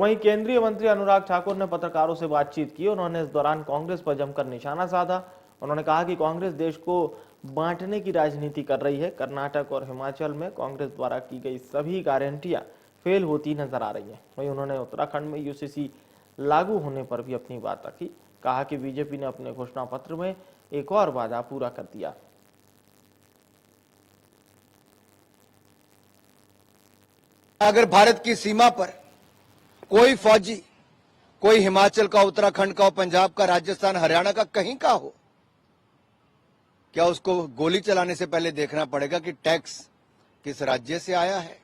वहीं केंद्रीय मंत्री अनुराग ठाकुर ने पत्रकारों से बातचीत की। उन्होंने इस दौरान कांग्रेस पर जमकर निशाना साधा। उन्होंने कहा कि कांग्रेस देश को बांटने की राजनीति कर रही है। कर्नाटक और हिमाचल में कांग्रेस द्वारा की गई सभी गारंटियां फेल होती नजर आ रही हैं। वहीं उन्होंने उत्तराखंड में यूसीसी लागू होने पर भी अपनी बात रखी। कहा कि बीजेपी ने अपने घोषणा पत्र में एक और वादा पूरा कर दिया। अगर भारत की सीमा पर कोई फौजी, कोई हिमाचल का, उत्तराखंड का, पंजाब का, राजस्थान, हरियाणा का, कहीं का हो, क्या उसको गोली चलाने से पहले देखना पड़ेगा कि टैक्स किस राज्य से आया है,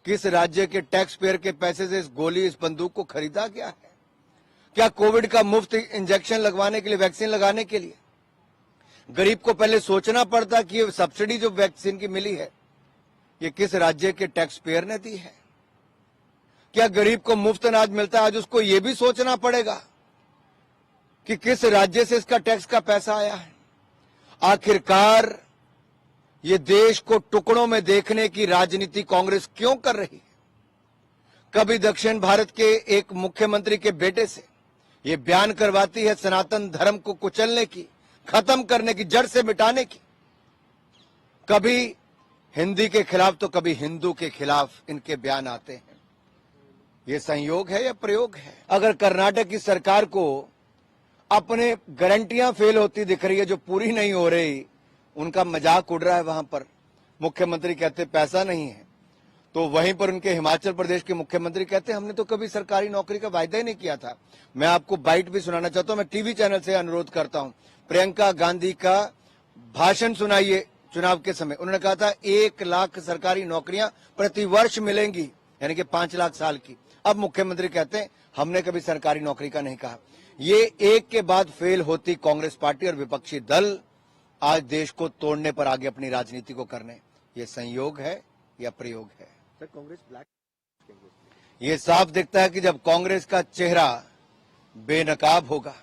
किस राज्य के टैक्स पेयर के पैसे से इस गोली, इस बंदूक को खरीदा गया है? क्या कोविड का मुफ्त इंजेक्शन लगवाने के लिए, वैक्सीन लगाने के लिए गरीब को पहले सोचना पड़ता कि ये सब्सिडी जो वैक्सीन की मिली है ये किस राज्य के टैक्स पेयर ने दी है? क्या गरीब को मुफ्त अनाज मिलता है, आज उसको यह भी सोचना पड़ेगा कि किस राज्य से इसका टैक्स का पैसा आया है? आखिरकार ये देश को टुकड़ों में देखने की राजनीति कांग्रेस क्यों कर रही है? कभी दक्षिण भारत के एक मुख्यमंत्री के बेटे से ये बयान करवाती है सनातन धर्म को कुचलने की, खत्म करने की, जड़ से मिटाने की। कभी हिंदी के खिलाफ तो कभी हिंदू के खिलाफ इनके बयान आते हैं। ये संयोग है या प्रयोग है? अगर कर्नाटक की सरकार को अपने गारंटियां फेल होती दिख रही है, जो पूरी नहीं हो रही, उनका मजाक उड़ रहा है वहां पर। मुख्यमंत्री कहते पैसा नहीं है, तो वहीं पर उनके हिमाचल प्रदेश के मुख्यमंत्री कहते हमने तो कभी सरकारी नौकरी का वायदा ही नहीं किया था। मैं आपको बाइट भी सुनाना चाहता हूं। मैं टीवी चैनल से अनुरोध करता हूं, प्रियंका गांधी का भाषण सुनाइए चुनाव के समय। उन्होंने कहा था 1 लाख सरकारी नौकरियां प्रति वर्ष मिलेंगी, यानी कि 5 लाख साल की। अब मुख्यमंत्री कहते हैं हमने कभी सरकारी नौकरी का नहीं कहा। ये एक के बाद फेल होती कांग्रेस पार्टी और विपक्षी दल आज देश को तोड़ने पर आगे अपनी राजनीति को करने, ये संयोग है या प्रयोग है? सर, कांग्रेस ब्लैक, ये साफ दिखता है कि जब कांग्रेस का चेहरा बेनकाब होगा।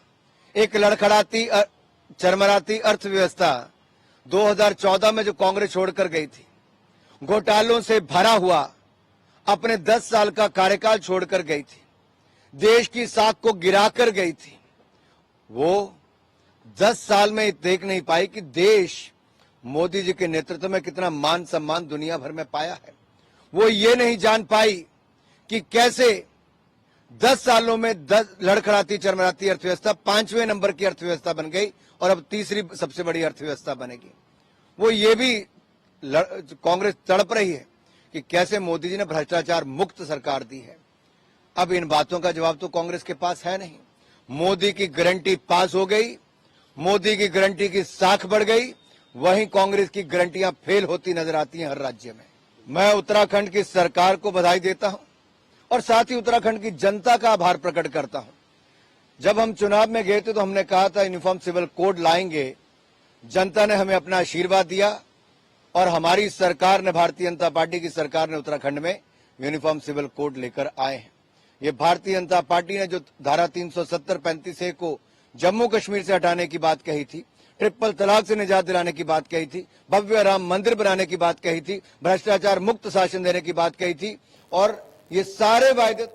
एक लड़खड़ाती चरमराती अर्थव्यवस्था 2014 में जो कांग्रेस छोड़कर गई थी, घोटालों से भरा हुआ अपने 10 साल का कार्यकाल छोड़कर गई थी, देश की साख को गिराकर गई थी, वो 10 साल में देख नहीं पाई कि देश मोदी जी के नेतृत्व में कितना मान सम्मान दुनिया भर में पाया है। वो ये नहीं जान पाई कि कैसे 10 सालों में 10 लड़खड़ाती चरमराती अर्थव्यवस्था 5वें नंबर की अर्थव्यवस्था बन गई और अब तीसरी सबसे बड़ी अर्थव्यवस्था बनेगी। वो ये भी कांग्रेस तड़प रही है कि कैसे मोदी जी ने भ्रष्टाचार मुक्त सरकार दी है। अब इन बातों का जवाब तो कांग्रेस के पास है नहीं। मोदी की गारंटी पास हो गई, मोदी की गारंटी की साख बढ़ गई, वहीं कांग्रेस की गारंटियां फेल होती नजर आती हैं हर राज्य में। मैं उत्तराखंड की सरकार को बधाई देता हूं और साथ ही उत्तराखंड की जनता का आभार प्रकट करता हूं। जब हम चुनाव में गए थे तो हमने कहा था यूनिफॉर्म सिविल कोड लाएंगे। जनता ने हमें अपना आशीर्वाद दिया और हमारी सरकार ने, भारतीय जनता पार्टी की सरकार ने उत्तराखंड में यूनिफॉर्म सिविल कोड लेकर आए हैं। ये भारतीय जनता पार्टी ने जो धारा 370-35A को जम्मू कश्मीर से हटाने की बात कही थी, ट्रिपल तलाक से निजात दिलाने की बात कही थी, भव्य राम मंदिर बनाने की बात कही थी, भ्रष्टाचार मुक्त शासन देने की बात कही थी, और ये सारे वायदे